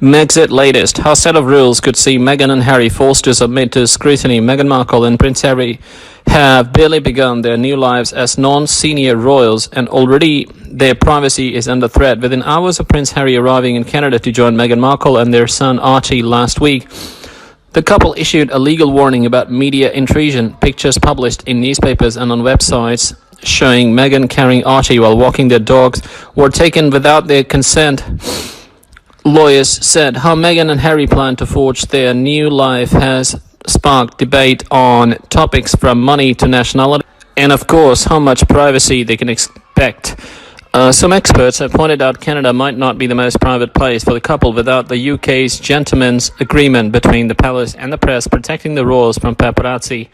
Megxit latest. Her set of rules could see Meghan and Harry forced to submit to scrutiny. Meghan Markle and Prince Harry have barely begun their new lives as non-senior royals, and already their privacy is under threat. Within hours of Prince Harry arriving in Canada to join Meghan Markle and their son Archie last week, the couple issued a legal warning about media intrusion. Pictures published in newspapers and on websites showing Meghan carrying Archie while walking their dogs were taken without their consent. Lawyers said how Meghan and Harry plan to forge their new life has sparked debate on topics from money to nationality and, of course, how much privacy they can expect. Some experts have pointed out Canada might not be the most private place for the couple without the UK's gentleman's agreement between the palace and the press protecting the royals from paparazzi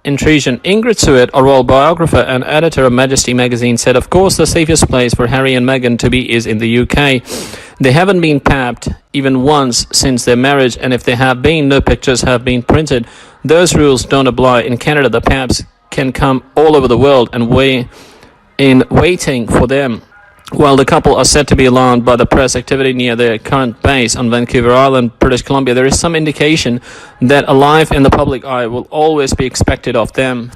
intrusion. Ingrid Seward, a royal biographer and editor of Majesty magazine, said, of course, the safest place for Harry and Meghan to be is in the UK. They haven't been papped even once since their marriage, and if they have been, no pictures have been printed. Those rules don't apply in Canada. The paps can come all over the world and waiting for them. While the couple are said to be alarmed by the press activity near their current base on Vancouver Island, British Columbia, there is some indication that a life in the public eye will always be expected of them.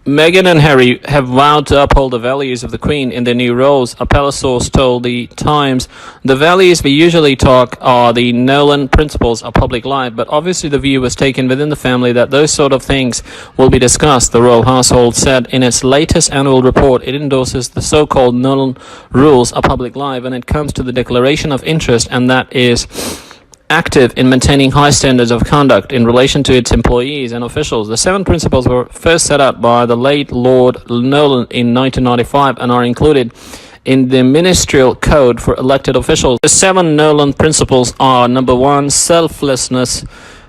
Meghan and Harry have vowed to uphold the values of the Queen in their new roles. A palace source told The Times, the values we usually talk are the Nolan principles of public life, but obviously the view was taken within the family that those sort of things will be discussed. The royal household said in its latest annual report it endorses the so-called Nolan rules of public life when it comes to the declaration of interest, and that is active in maintaining high standards of conduct in relation to its employees and officials. The 7 principles were first set out by the late Lord Nolan in 1995 and are included in the Ministerial Code for elected officials. The 7 Nolan principles are: number 1, selflessness;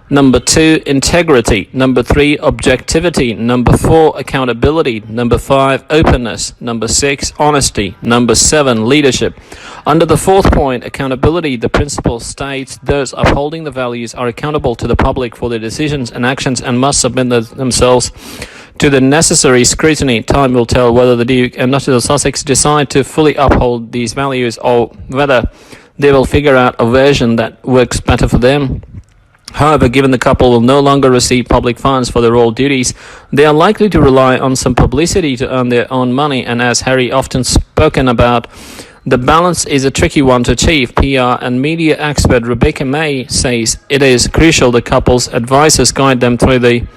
number 2, integrity; number 3, objectivity; number 4, accountability; number 5, openness; number 6, honesty; number 7, leadership. Under the 4th point, accountability, the principle states those upholding the values are accountable to the public for their decisions and actions and must submit themselves to the necessary scrutiny. Time will tell whether the Duke and Duchess of Sussex decide to fully uphold these values or whether they will figure out a version that works better for them. However, given the couple will no longer receive public funds for their royal duties, they are likely to rely on some publicity to earn their own money, and as Harry often spoken about, the balance is a tricky one to achieve. PR and media expert Rebecca May says it is crucial the couple's advisors guide them through the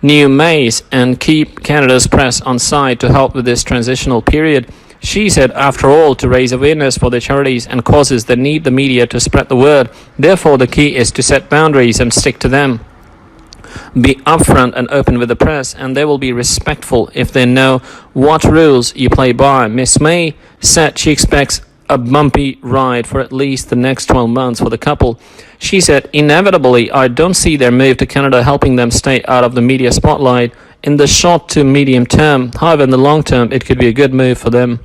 new maze and keep Canada's press on side to help with this transitional period. She said, after all, to raise awareness for the charities and causes that need the media to spread the word. Therefore, the key is to set boundaries and stick to them. Be upfront and open with the press, and they will be respectful if they know what rules you play by. Miss May said she expects a bumpy ride for at least the next 12 months for the couple. She said, inevitably, I don't see their move to Canada helping them stay out of the media spotlight in the short to medium term. However, in the long term, it could be a good move for them.